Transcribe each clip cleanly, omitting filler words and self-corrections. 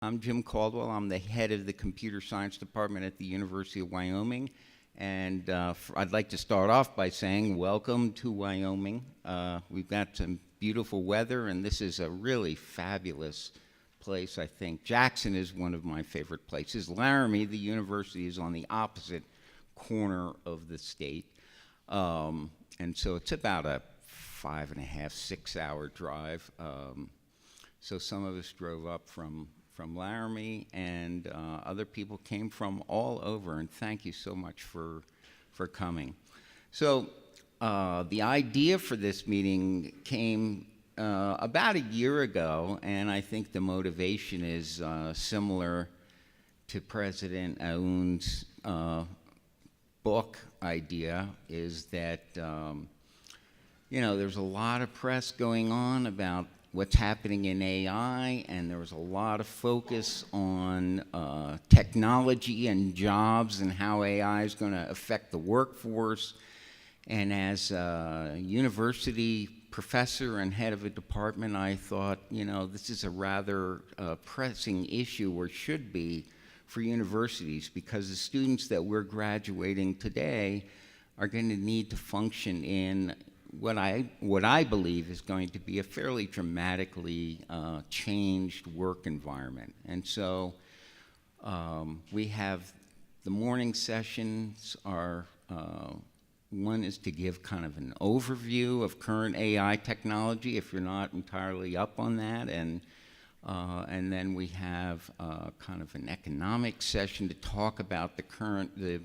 I'm Jim Caldwell. I'm the head of the computer science department at the University of Wyoming. And I'd like to start off by saying welcome to Wyoming. We've got some beautiful weather, and this is a really fabulous place, I think. Jackson is one of my favorite places. Laramie, the university, is on the opposite corner of the state. And so it's about a 5.5, 6-hour drive. So some of us drove up from Laramie, and other people came from all over, and thank you so much for coming. So the idea for this meeting came about a year ago, and I think the motivation is similar to President Aoun's book idea, is that there's a lot of press going on about what's happening in AI, and there was a lot of focus on technology and jobs and how AI is going to affect the workforce. And as a university professor and head of a department, I thought, this is a rather pressing issue, or should be, for universities, because the students that we're graduating today are going to need to function in what I believe is going to be a fairly dramatically changed work environment. And so we have the morning sessions are, one is to give kind of an overview of current AI technology, if you're not entirely up on that, and then we have kind of an economic session to talk about the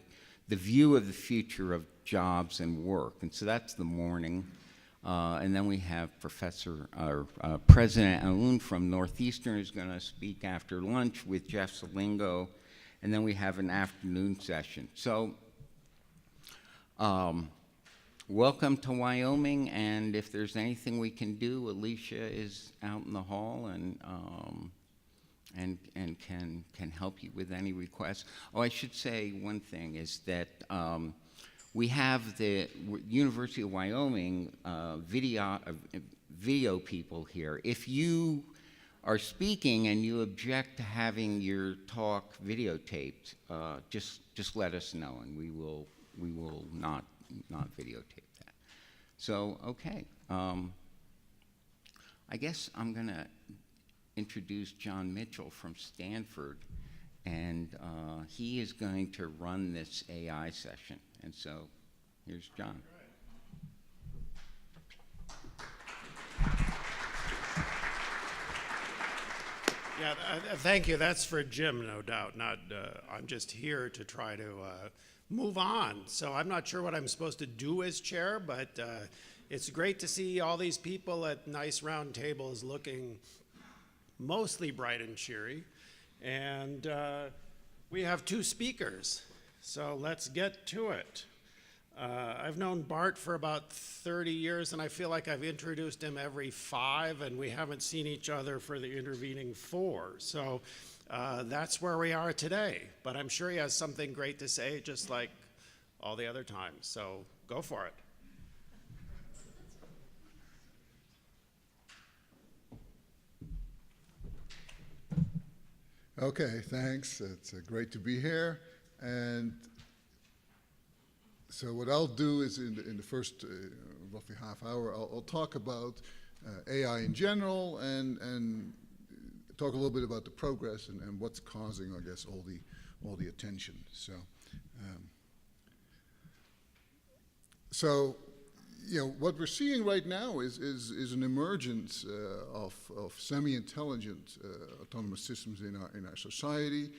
view of the future of jobs and work. And so that's the morning. And then we have President Aoun from Northeastern is going to speak after lunch with Jeff Salingo. And then we have an afternoon session. So welcome to Wyoming. And if there's anything we can do, Alicia is out in the hall and can help you with any requests. Oh, I should say one thing is that we have the University of Wyoming video people here. If you are speaking and you object to having your talk videotaped, just let us know, and we will not videotape that. So okay, I guess I'm gonna introduce John Mitchell from Stanford, and he is going to run this AI session. And so here's John. Yeah, thank you. That's for Jim, no doubt. Not. I'm just here to try to move on. So I'm not sure what I'm supposed to do as chair, but it's great to see all these people at nice round tables looking mostly bright and cheery. And we have two speakers, so let's get to it. I've known Bart for about 30 years, and I feel like I've introduced him every 5, and we haven't seen each other for the intervening 4. So that's where we are today. But I'm sure he has something great to say, just like all the other times. So go for it. Okay, thanks. It's great to be here. And so what I'll do is in the first roughly half hour, I'll talk about AI in general and talk a little bit about the progress and what's causing, I guess, all the attention. So what we're seeing right now is an emergence of semi-intelligent autonomous systems in our society.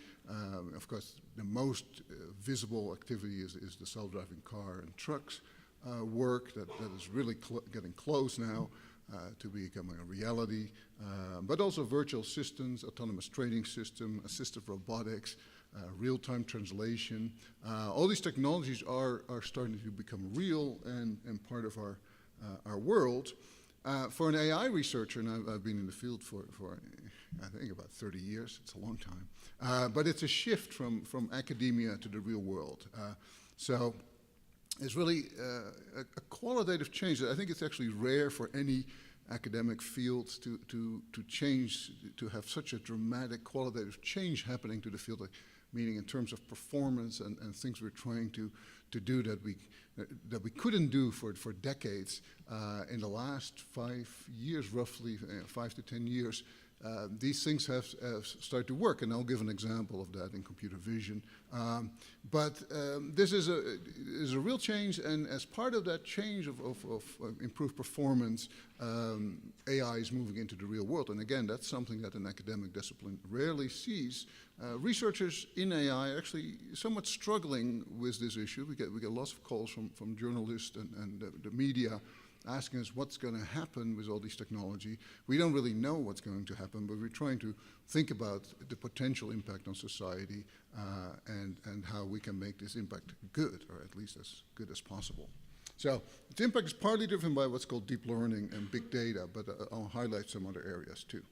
Of course, the most visible activity is the self-driving car and trucks work that is really getting close now to becoming a reality. But also virtual assistants, autonomous trading system, assistive robotics, real-time translation. All these technologies are starting to become real and part of our world. For an AI researcher, and I've been in the field for I think about 30 years, it's a long time, but it's a shift from academia to the real world. So it's really a qualitative change that I think it's actually rare for any academic fields to change, to have such a dramatic qualitative change happening to the field, like, meaning in terms of performance and things we're trying to do that we couldn't do for decades. In the last 5 years, roughly 5 to 10 years, these things have started to work, and I'll give an example of that in computer vision. But this is a real change, and as part of that change of improved performance, AI is moving into the real world. And again, that's something that an academic discipline rarely sees. Researchers in AI are actually somewhat struggling with this issue. We get lots of calls from journalists and the media asking us what's going to happen with all this technology. We don't really know what's going to happen, but we're trying to think about the potential impact on society and how we can make this impact good, or at least as good as possible. So its impact is partly driven by what's called deep learning and big data, but I'll highlight some other areas too.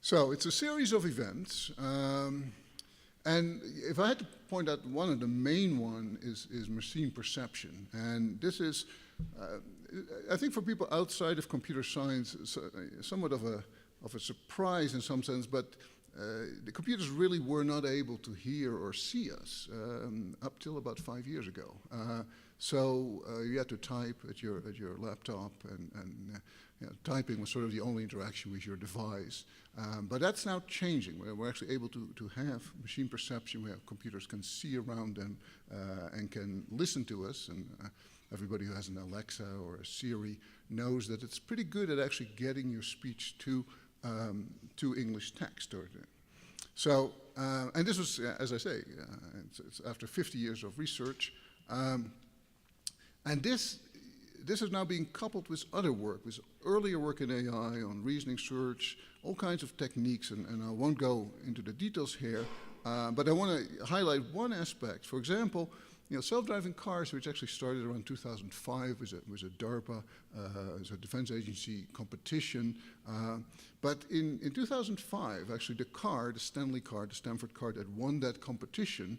So it's a series of events, and if I had to point out one of the main one is machine perception. And this is, I think for people outside of computer science, somewhat of a surprise in some sense, but the computers really were not able to hear or see us up till about 5 years ago. So you had to type at your laptop, and typing was sort of the only interaction with your device. But that's now changing. We're actually able to have machine perception where computers can see around them and can listen to us. And everybody who has an Alexa or a Siri knows that it's pretty good at actually getting your speech to English text. So, and this was, as I say, it's after 50 years of research. And this is now being coupled with other work, with earlier work in AI on reasoning search, all kinds of techniques, and I won't go into the details here, but I want to highlight one aspect. For example, self-driving cars, which actually started around 2005, was a DARPA, as a defense agency competition. But in 2005, actually the Stanley car, the Stanford car that won that competition,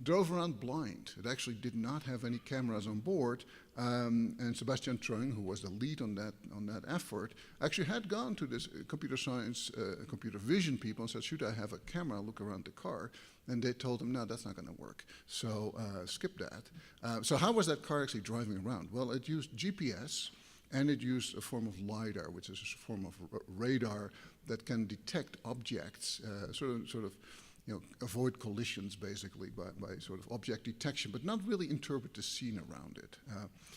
drove around blind. It actually did not have any cameras on board, and Sebastian Trung, who was the lead on that effort, actually had gone to this computer science, computer vision people and said, should I have a camera look around the car? And they told him, no, that's not going to work. So skip that. So how was that car actually driving around? Well, it used GPS, and it used a form of LiDAR, which is a form of radar that can detect objects, sort of avoid collisions basically by sort of object detection, but not really interpret the scene around it.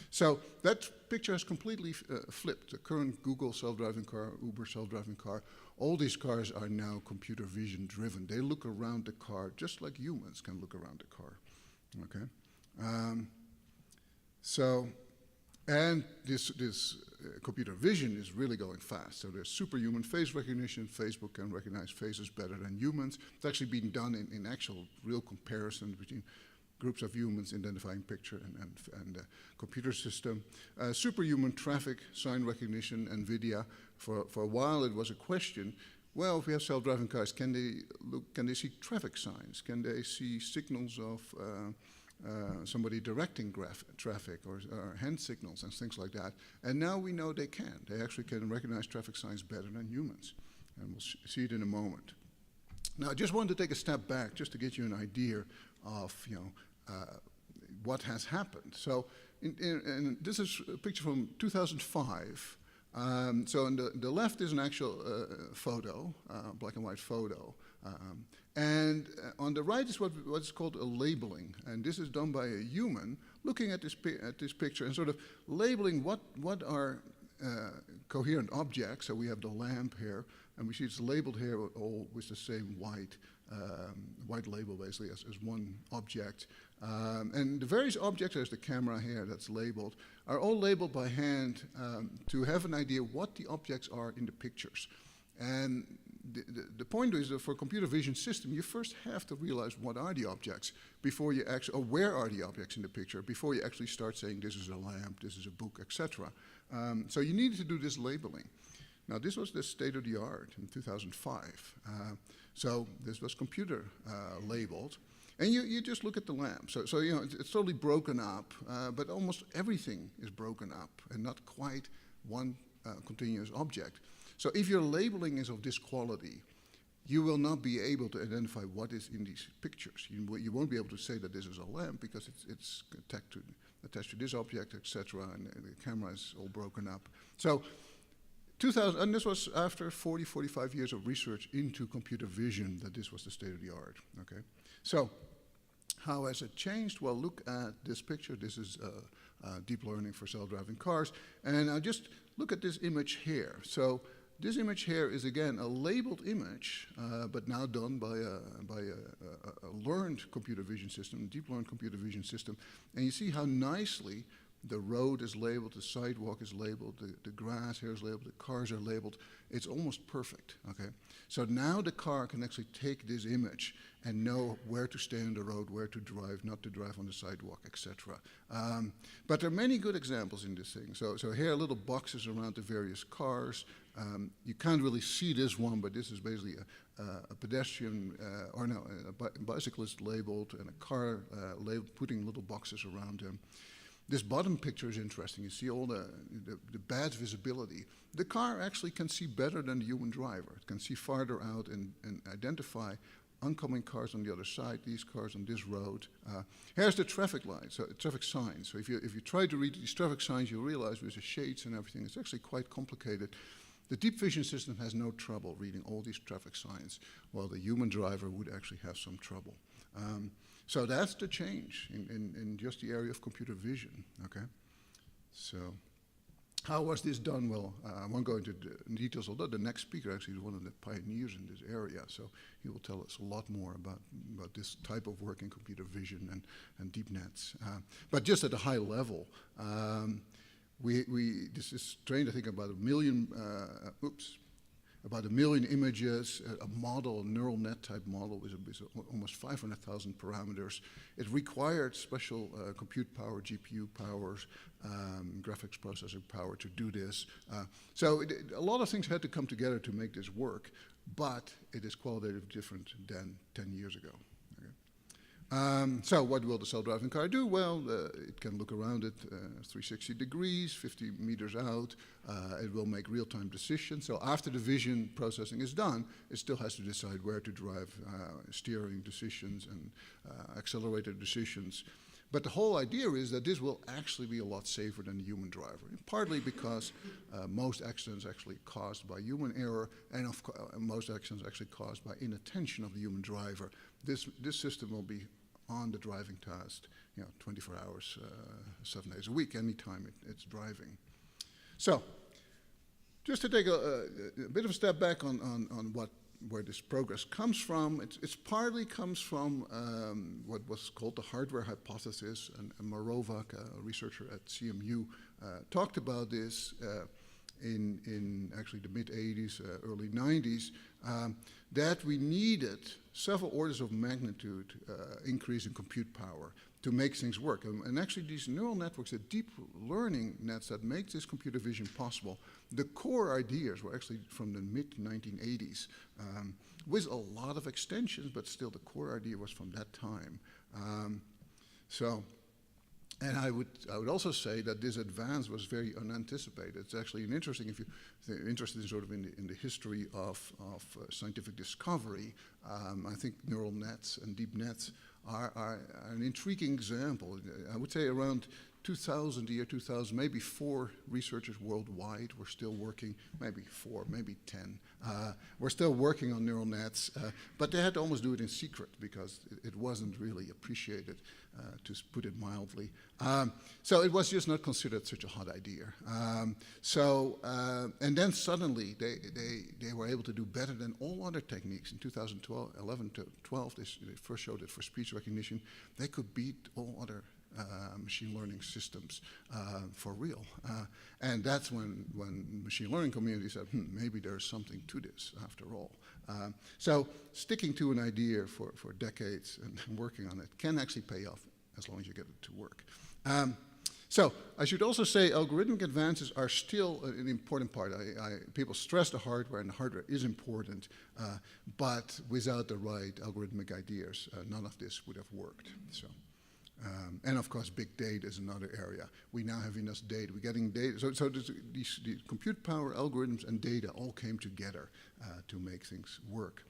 So that picture has completely flipped. The current Google self-driving car, Uber self-driving car, all these cars are now computer vision driven. They look around the car just like humans can look around the car. Okay. And this computer vision is really going fast. So there's superhuman face recognition. Facebook can recognize faces better than humans. It's actually been done in actual real comparison between groups of humans identifying picture and computer system. Superhuman traffic sign recognition, NVIDIA. For a while it was a question. Well, if we have self-driving cars, can they see traffic signs? Can they see signals of somebody directing traffic or hand signals and things like that? And now we know they can. They actually can recognize traffic signs better than humans. And we'll see it in a moment. Now, I just wanted to take a step back just to get you an idea of what has happened. So and this is a picture from 2005. So on the left is an actual photo, black and white photo. And on the right is what's called a labeling, and this is done by a human looking at this picture and sort of labeling what are coherent objects. So we have the lamp here, and we see it's labeled here all with the same white label basically as one object. And the various objects, there's the camera here that's labeled, are all labeled by hand to have an idea what the objects are in the pictures. And the point is that for a computer vision system, you first have to realize what are the objects before you actually, or where are the objects in the picture, before you actually start saying this is a lamp, this is a book, etc. So you needed to do this labeling. Now this was the state of the art in 2005. So this was computer labeled. And you just look at the lamp. So you know, it's totally broken up, but almost everything is broken up and not quite one continuous object. So if your labeling is of this quality, you will not be able to identify what is in these pictures. You won't be able to say that this is a lamp because it's attached to this object, etc., and the camera is all broken up. So 2000, and this was after 40, 45 years of research into computer vision that this was the state of the art, okay? So how has it changed? Well, look at this picture. This is deep learning for self-driving cars. And now just look at this image here. So this image here is, again, a labeled image, but now done by a learned computer vision system, deep learned computer vision system. And you see how nicely the road is labeled, the sidewalk is labeled, the grass here is labeled, the cars are labeled. It's almost perfect, okay? So now the car can actually take this image and know where to stay on the road, where to drive, not to drive on the sidewalk, etc. But there are many good examples in this thing. So here are little boxes around the various cars. You can't really see this one, but this is basically a pedestrian, a bicyclist labeled and a car putting little boxes around them. This bottom picture is interesting. You see all the bad visibility. The car actually can see better than the human driver. It can see farther out and identify oncoming cars on the other side, these cars on this road. Here's the traffic light, so traffic signs. So if you try to read these traffic signs, you realize with the shades and everything, it's actually quite complicated. The deep vision system has no trouble reading all these traffic signs, while the human driver would actually have some trouble. So that's the change in just the area of computer vision, okay? So how was this done? Well, I won't go into the details, although the next speaker actually is one of the pioneers in this area, so he will tell us a lot more about this type of work in computer vision and deep nets. But just at a high level, this is trained, I think, about a million images, a model, a neural net type model with almost 500,000 parameters. It required special compute power, GPU powers, graphics processing power to do this. So a lot of things had to come together to make this work, but it is qualitatively different than 10 years ago. So what will the self-driving car do? Well, it can look around it 360 degrees, 50 meters out. It will make real-time decisions. So after the vision processing is done, it still has to decide where to drive, steering decisions and accelerator decisions. But the whole idea is that this will actually be a lot safer than the human driver, partly because most accidents actually caused by human error, and most accidents actually caused by inattention of the human driver. This system will be on the driving task, 24 hours, 7 days a week, anytime it's driving. So, just to take a bit of a step back on where this progress comes from, it partly comes from what was called the hardware hypothesis, and Morovak, a researcher at CMU, talked about this in actually the mid-'80s, early '90s, that we needed several orders of magnitude increase in compute power to make things work. And actually these neural networks, the deep learning nets that make this computer vision possible, the core ideas were actually from the mid-1980s, with a lot of extensions, but still the core idea was from that time. And I would also say that this advance was very unanticipated. It's actually interesting, if you're interested in sort of in the history of scientific discovery, I think neural nets and deep nets are an intriguing example. I would say around 2000, the year 2000, maybe 4 researchers worldwide were still working, maybe 4, maybe 10. We're still working on neural nets, but they had to almost do it in secret because it wasn't really appreciated, to put it mildly. So it was just not considered such a hot idea. And then suddenly they were able to do better than all other techniques. In 2011 to 12, they first showed it for speech recognition. They could beat all other machine learning systems for real. And that's when machine learning community said, maybe there's something to this after all. So sticking to an idea for decades and working on it can actually pay off as long as you get it to work. So I should also say algorithmic advances are still an important part. People stress the hardware, and the hardware is important, but without the right algorithmic ideas, none of this would have worked. So, and of course, big data is another area. We now have enough data. We're getting data. So these compute power, algorithms, and data all came together to make things work.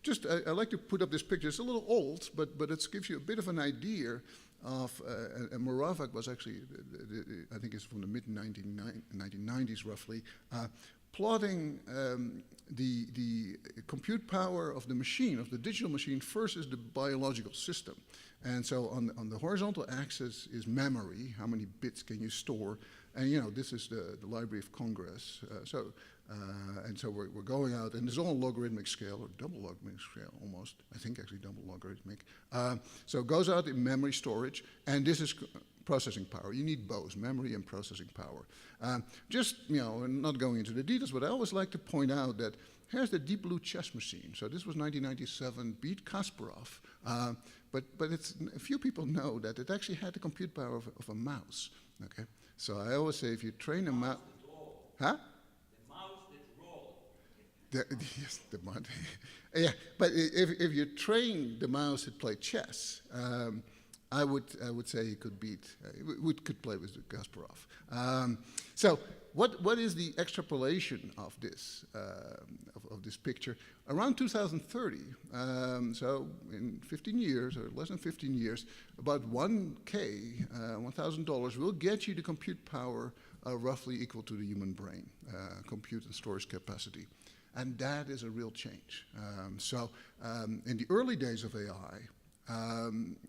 Just, I like to put up this picture. It's a little old, but it gives you a bit of an idea of, and Moravec was actually, I think it's from the mid-1990s roughly, plotting the compute power of the machine, of the digital machine, versus the biological system. And so on the horizontal axis is memory, how many bits can you store, and you know, this is the Library of Congress. And so we're going out, and it's all logarithmic scale, or double logarithmic scale almost, I think actually double logarithmic. So it goes out in memory storage, and this is processing power. You need both memory and processing power. Just, you know, not going into the details, but I always like to point out that here's the Deep Blue chess machine. So this was 1997, beat Kasparov, but it's, a few people know that it actually had the compute power of a mouse, okay? So I always say if you train a mouse, huh? Yes, the mouse. Yeah, but if you train the mouse to play chess, I would say he could beat, could play with Kasparov. So what is the extrapolation of this picture? Around 2030, so in 15 years or less than 15 years, about $1,000 will get you the compute power roughly equal to the human brain, compute and storage capacity. And that is a real change. In the early days of AI,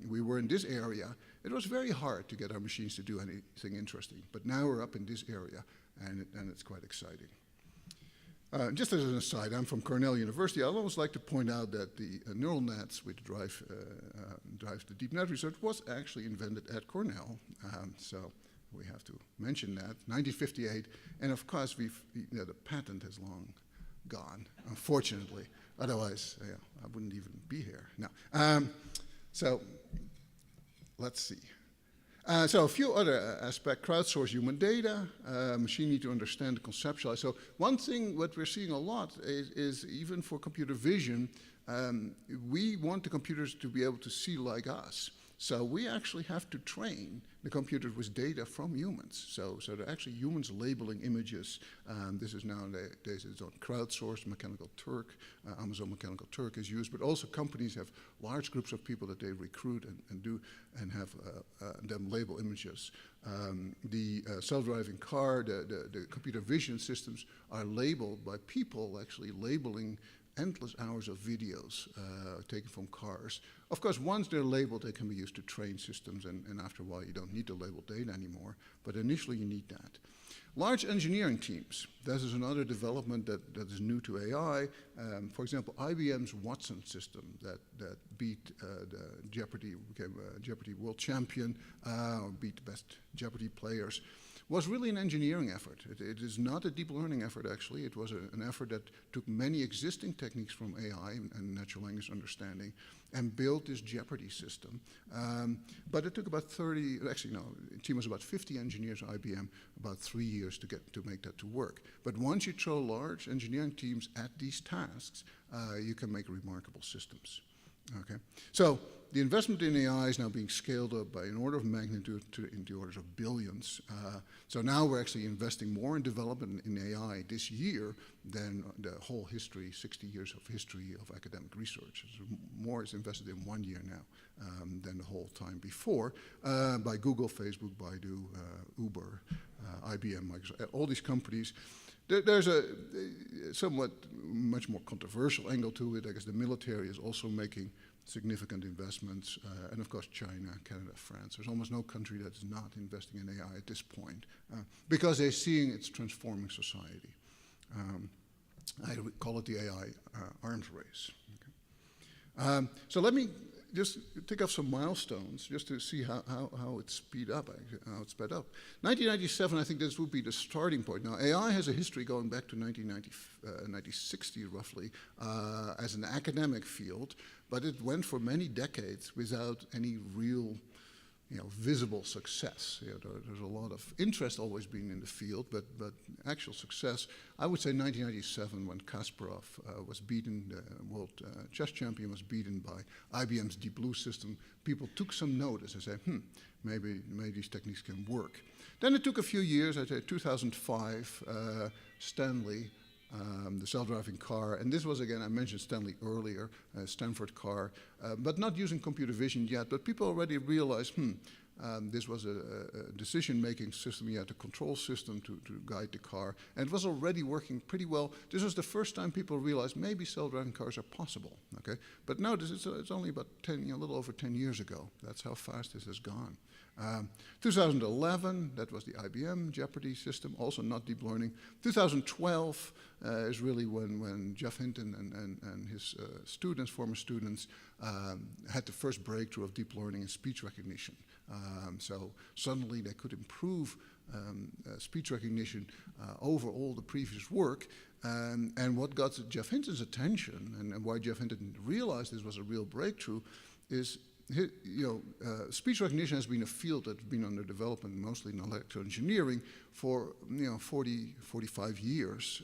we were in this area. It was very hard to get our machines to do anything interesting. But now we're up in this area, and it's quite exciting. Just as an aside, I'm from Cornell University. I always like to point out that the neural nets which drive the deep net research was actually invented at Cornell. So we have to mention that, 1958. And of course, the patent has long gone, unfortunately. Otherwise, I wouldn't even be here. No. So let's see. So a few other aspects, crowdsource human data, machine need to understand, conceptualize. So one thing, what we're seeing a lot is even for computer vision, we want the computers to be able to see like us. So we actually have to train the computers with data from humans. So they're actually humans labeling images. This is nowadays it's on Crowdsourced, Mechanical Turk, Amazon Mechanical Turk is used, but also companies have large groups of people that they recruit and have them label images. The self-driving car, the computer vision systems are labeled by people actually labeling endless hours of videos taken from cars. Of course, once they're labeled, they can be used to train systems, and after a while, you don't need to label data anymore, but initially you need that. Large engineering teams. This is another development that is new to AI. For example, IBM's Watson system that beat the Jeopardy, became a Jeopardy world champion, or beat the best Jeopardy players, was really an engineering effort. It is not a deep learning effort, actually. It was an effort that took many existing techniques from AI and natural language understanding and built this Jeopardy system. But it took about the team was about 50 engineers at IBM, about 3 years to make that to work. But once you throw large engineering teams at these tasks, you can make remarkable systems. Okay, so the investment in AI is now being scaled up by an order of magnitude into orders of billions. So now we're actually investing more in development in AI this year than the whole history, 60 years of history of academic research. More is invested in 1 year now than the whole time before by Google, Facebook, Baidu, Uber, IBM, Microsoft, all these companies. There's a somewhat much more controversial angle to it. I guess the military is also making significant investments, and of course China, Canada, France. There's almost no country that's not investing in AI at this point because they're seeing it's transforming society. I call it the AI arms race. Okay. So let me just take off some milestones just to see how it's sped up. 1997, I think this would be the starting point. Now, AI has a history going back to 1960 roughly as an academic field, but it went for many decades without any real visible success. There's a lot of interest always been in the field, but actual success, I would say 1997 when Kasparov was beaten, the world chess champion was beaten by IBM's Deep Blue system, people took some notice and said, maybe these techniques can work. Then it took a few years, I'd say 2005, Stanley, the self-driving car, and this was again, I mentioned Stanley earlier, Stanford car, but not using computer vision yet, but people already realized, this was a decision-making system, you had a control system to guide the car, and it was already working pretty well. This was the first time people realized maybe self-driving cars are possible, okay? But now it's only about a little over 10 years ago. That's how fast this has gone. 2011, that was the IBM Jeopardy system, also not deep learning. 2012 is really when Jeff Hinton and his students, former students, had the first breakthrough of deep learning in speech recognition. So suddenly they could improve speech recognition over all the previous work. And what got Jeff Hinton's attention, and why Jeff Hinton realized this was a real breakthrough, is speech recognition has been a field that's been under development mostly in electrical engineering for 45 years.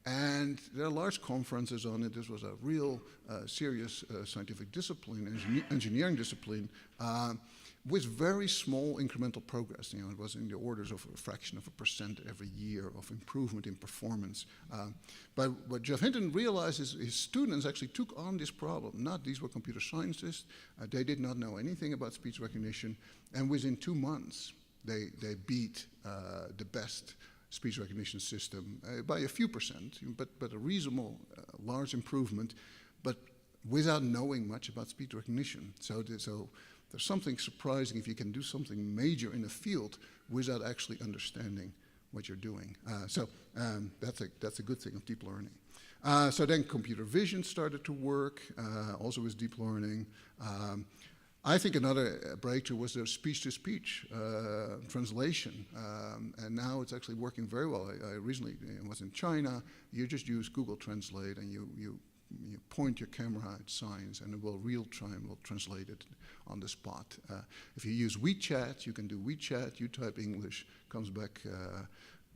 And there are large conferences on it. This was a real serious scientific discipline, engineering discipline, with very small incremental progress. It was in the orders of a fraction of a percent every year of improvement in performance. But what Jeff Hinton realized is his students actually took on this problem. These were computer scientists. They did not know anything about speech recognition. And within 2 months, they beat the best speech recognition system by a few percent, but a reasonable, large improvement, but without knowing much about speech recognition. So there's something surprising if you can do something major in a field without actually understanding what you're doing. That's a good thing of deep learning. So then computer vision started to work, also with deep learning. I think another breakthrough was the speech-to-speech translation, and now it's actually working very well. I recently was in China. You just use Google Translate, and you point your camera at signs, and it will real-time will translate it on the spot. If you use WeChat, you can do WeChat. You type English, comes back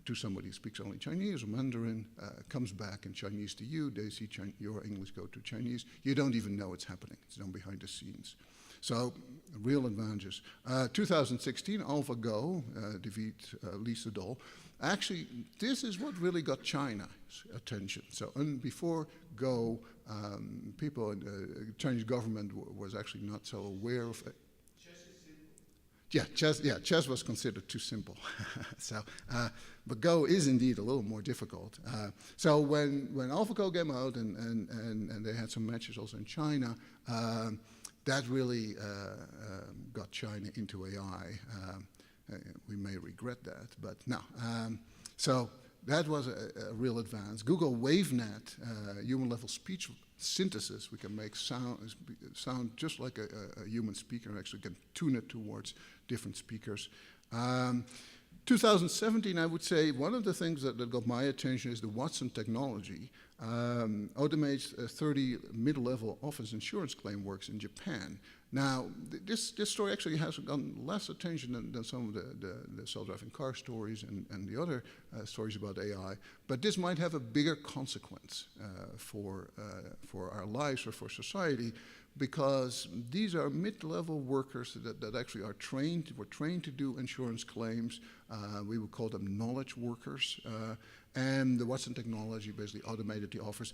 to somebody who speaks only Chinese or Mandarin, comes back in Chinese to you. They see your English go to Chinese. You don't even know it's happening. It's done behind the scenes. So, real advantages. 2016, AlphaGo, defeat Lee Sedol. Actually, this is what really got China's attention. So, before Go, people in the Chinese government was actually not so aware of it. Chess was considered too simple. But Go is indeed a little more difficult. So when AlphaGo came out and they had some matches also in China, that really got China into AI. We may regret that, but no. So that was a real advance. Google WaveNet, human-level speech synthesis. We can make sound just like a human speaker, actually can tune it towards different speakers. 2017, I would say, one of the things that got my attention is the Watson technology. Automates 30 mid-level office insurance claim works in Japan. Now, this story actually has gotten less attention than some of the self-driving car stories and the other stories about AI, but this might have a bigger consequence for our lives or for society, because these are mid-level workers that actually were trained to do insurance claims. We would call them knowledge workers. And the Watson technology basically automated the office.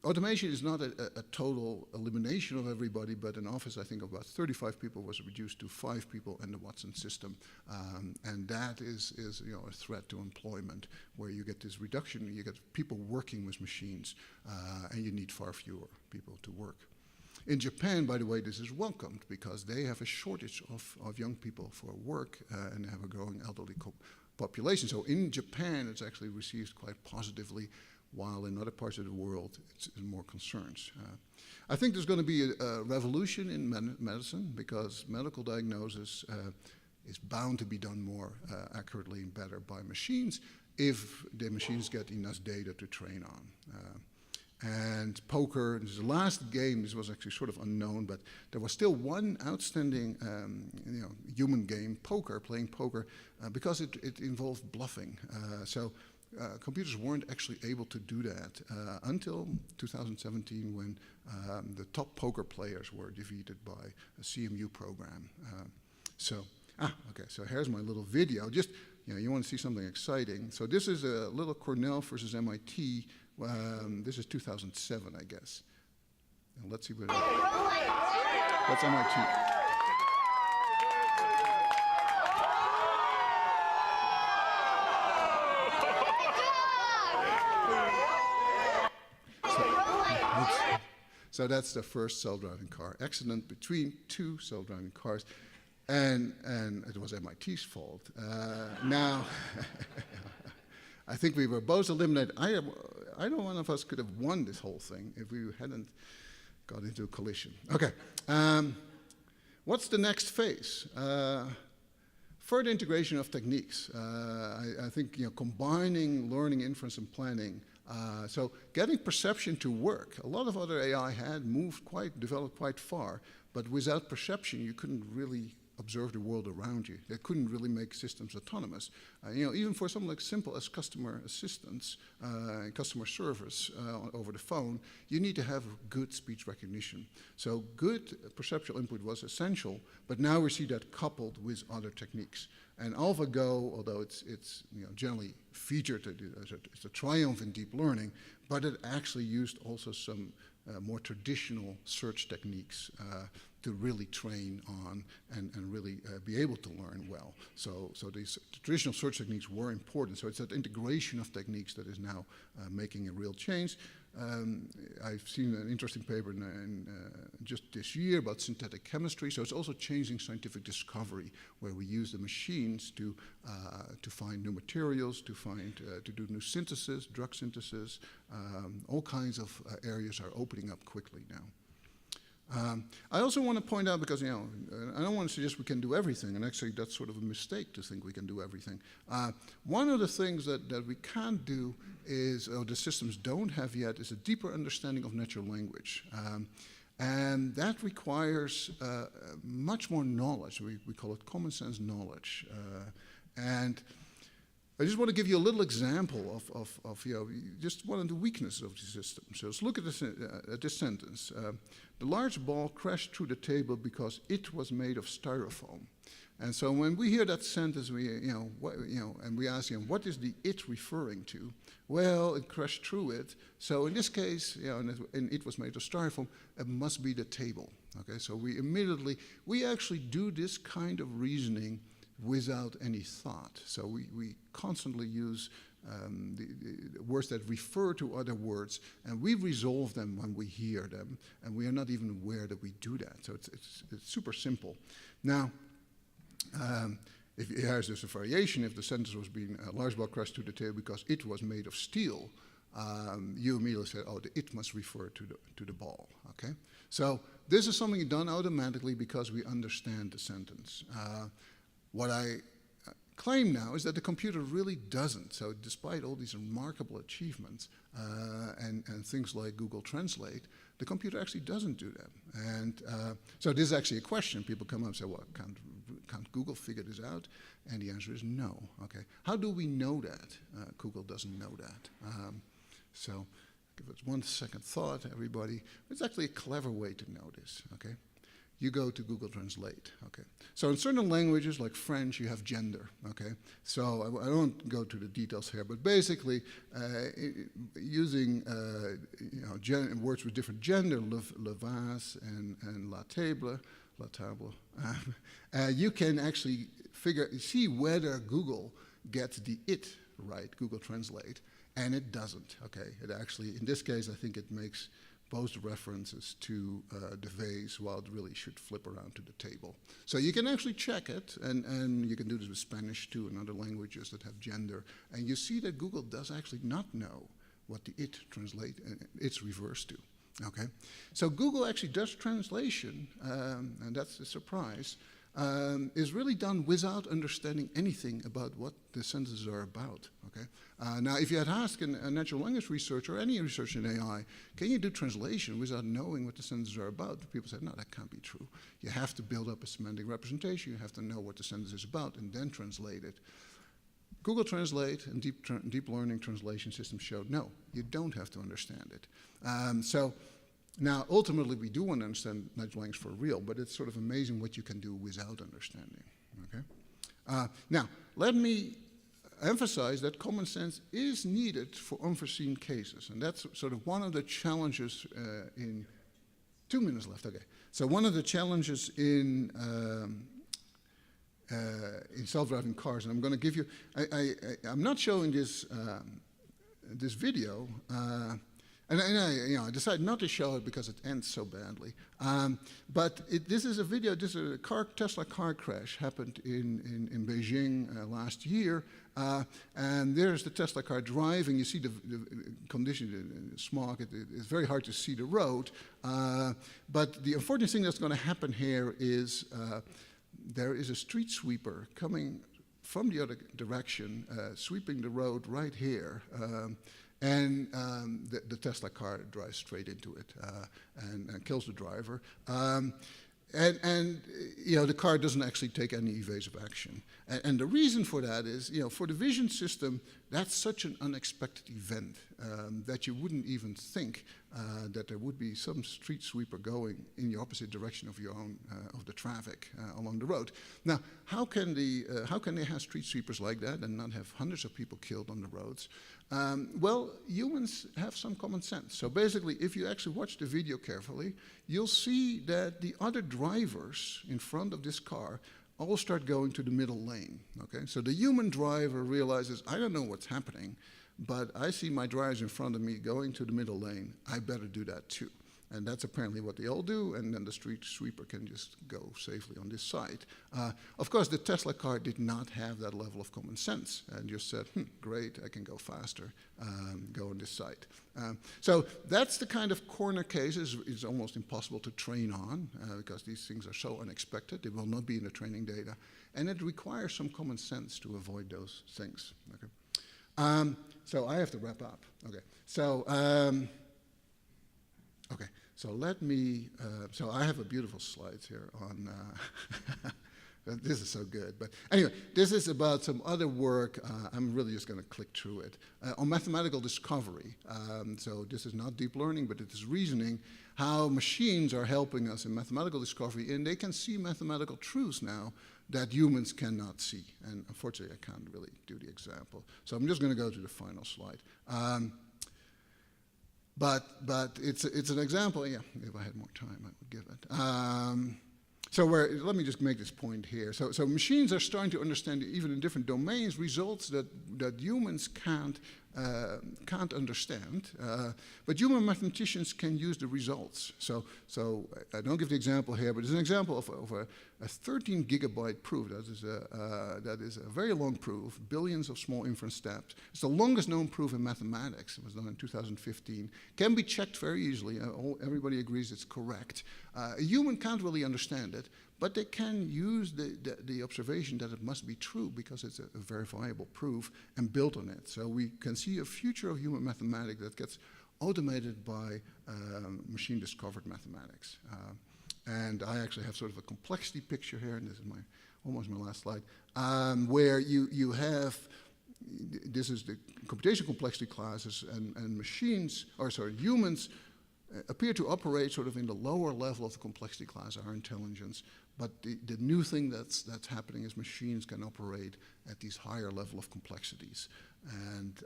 Automation is not a total elimination of everybody, but an office, I think, of about 35 people was reduced to 5 people in the Watson system. And that is a threat to employment, where you get this reduction, you get people working with machines, and you need far fewer people to work. In Japan, by the way, this is welcomed because they have a shortage of young people for work, and they have a growing elderly population. So in Japan, it's actually received quite positively, while in other parts of the world, it's more concerns. I think there's going to be a revolution in medicine, because medical diagnosis is bound to be done more accurately and better by machines if the machines get enough data to train on. And poker, this is the last game, this was actually sort of unknown, but there was still one outstanding human game, poker, playing poker, because it involved bluffing. Computers weren't actually able to do that until 2017 when the top poker players were defeated by a CMU program. So here's my little video. Just, you want to see something exciting. So this is a little Cornell versus MIT. This is 2007, I guess. And let's see what that's MIT. So that's the first self-driving car accident between two self-driving cars, and it was MIT's fault. Now, I think we were both eliminated. I don't one of us could have won this whole thing if we hadn't got into a collision. Okay, what's the next phase? Further integration of techniques. I think combining learning, inference, and planning. So getting perception to work. A lot of other AI had developed quite far, but without perception, you couldn't really observe the world around you. They couldn't really make systems autonomous. Even for something like simple as customer assistance, customer service over the phone, you need to have good speech recognition. So good perceptual input was essential, but now we see that coupled with other techniques. And AlphaGo, although it's generally featured as a triumph in deep learning, but it actually used also some more traditional search techniques to really train on and really be able to learn well. So these traditional search techniques were important. So it's that integration of techniques that is now making a real change. I've seen an interesting paper just this year about synthetic chemistry. So it's also changing scientific discovery, where we use the machines to find new materials, to do new synthesis, drug synthesis. All kinds of areas are opening up quickly now. I also want to point out, because I don't want to suggest we can do everything, and actually that's sort of a mistake to think we can do everything. One of the things that we can't do is, or the systems don't have yet, is a deeper understanding of natural language. And that requires much more knowledge. We call it common sense knowledge. And I just want to give you a little example of just one of the weaknesses of the system. So let's look at this sentence. The large ball crashed through the table because it was made of styrofoam. And so when we hear that sentence, and we ask what is the it referring to? Well, it crashed through it. So in this case, and it was made of styrofoam, it must be the table. Okay, so we actually do this kind of reasoning without any thought. So we constantly use the words that refer to other words, and we resolve them when we hear them, and we are not even aware that we do that. So it's super simple. Now, if here's just a variation. If the sentence was being a large ball crashed to the table because it was made of steel, you immediately said, oh, the it must refer to the ball. Okay, so this is something done automatically because we understand the sentence. What I claim now is that the computer really doesn't. So despite all these remarkable achievements and things like Google Translate, the computer actually doesn't do them. And so this is actually a question. People come up and say, well, can't Google figure this out? And the answer is no. Okay. How do we know that? Google doesn't know that. So give it one second thought, everybody. It's actually a clever way to know this. Okay. You go to Google Translate, okay? So in certain languages, like French, you have gender, okay? So I don't go to the details here, but basically, using words with different gender, le vase and la table, you can actually see whether Google gets the it right, Google Translate, and it doesn't, okay? It actually, in this case, I think it makes both references to the vase, while it really should flip around to the table. So you can actually check it, and you can do this with Spanish too, and other languages that have gender, and you see that Google does actually not know what the it translate, it's reversed to, okay? So Google actually does translation, and that's a surprise, is really done without understanding anything about what the sentences are about. Okay. Now, if you had asked a natural language researcher or any researcher in AI, can you do translation without knowing what the sentences are about? People said, no, that can't be true. You have to build up a semantic representation. You have to know what the sentence is about and then translate it. Google Translate and deep learning translation systems showed, no, you don't have to understand it. So now, ultimately, we do want to understand natural language for real, but it's sort of amazing what you can do without understanding. Okay? Now, let me emphasize that common sense is needed for unforeseen cases, and that's sort of one of the challenges in 2 minutes left. Okay. So one of the challenges in self-driving cars, and I'm going to give you. I'm not showing this this video. And I decided not to show it because it ends so badly. But this is a video, this is a Tesla car crash happened in Beijing last year. And there's the Tesla car driving. You see the condition, the smog, it's very hard to see the road. But the unfortunate thing that's going to happen here is there is a street sweeper coming from the other direction, sweeping the road right here. And the Tesla car drives straight into it and kills the driver. And the car doesn't actually take any evasive action. And the reason for that is, for the vision system, that's such an unexpected event that you wouldn't even think that there would be some street sweeper going in the opposite direction of your own of the traffic along the road. Now, how can they have street sweepers like that and not have hundreds of people killed on the roads? Well, humans have some common sense. So basically, if you actually watch the video carefully, you'll see that the other drivers in front of this car all start going to the middle lane. Okay, so the human driver realizes, I don't know what's happening, but I see my drivers in front of me going to the middle lane. I better do that too. And that's apparently what they all do, and then the street sweeper can just go safely on this side. Of course, the Tesla car did not have that level of common sense, and just said, great, I can go faster, go on this side. So that's the kind of corner cases it's almost impossible to train on, because these things are so unexpected. They will not be in the training data, and it requires some common sense to avoid those things. Okay. So I have to wrap up. Okay. So. Okay, so let me, so I have a beautiful slides here on, this is so good. But anyway, this is about some other work. I'm really just going to click through it. On mathematical discovery. So this is not deep learning, but it is reasoning, how machines are helping us in mathematical discovery, and they can see mathematical truths now that humans cannot see. And unfortunately, I can't really do the example. So I'm just going to go to the final slide. But it's an example. Yeah, if I had more time, I would give it. Let me just make this point here. So machines are starting to understand, even in different domains, results that humans can't understand. But human mathematicians can use the results. So I don't give the example here, but it's an example of a 13 gigabyte proof. That is a very long proof, billions of small inference steps. It's the longest known proof in mathematics. It was done in 2015. Can be checked very easily. Everybody agrees it's correct. A human can't really understand it, but they can use the observation that it must be true because it's a verifiable proof and build on it. So we can see a future of human mathematics that gets automated by machine-discovered mathematics. And I actually have sort of a complexity picture here, and this is almost my last slide, where you have, this is the computation complexity classes, and machines, or sorry, humans appear to operate sort of in the lower level of the complexity class, our intelligence. But the new thing that's happening is machines can operate at these higher level of complexities. And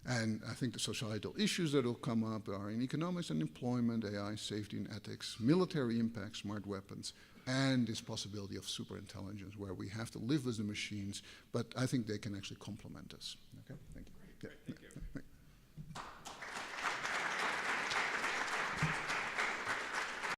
and I think the societal issues that will come up are in economics and employment, AI, safety and ethics, military impact, smart weapons, and this possibility of superintelligence where we have to live with the machines, but I think they can actually complement us. Okay, thank you. Yeah.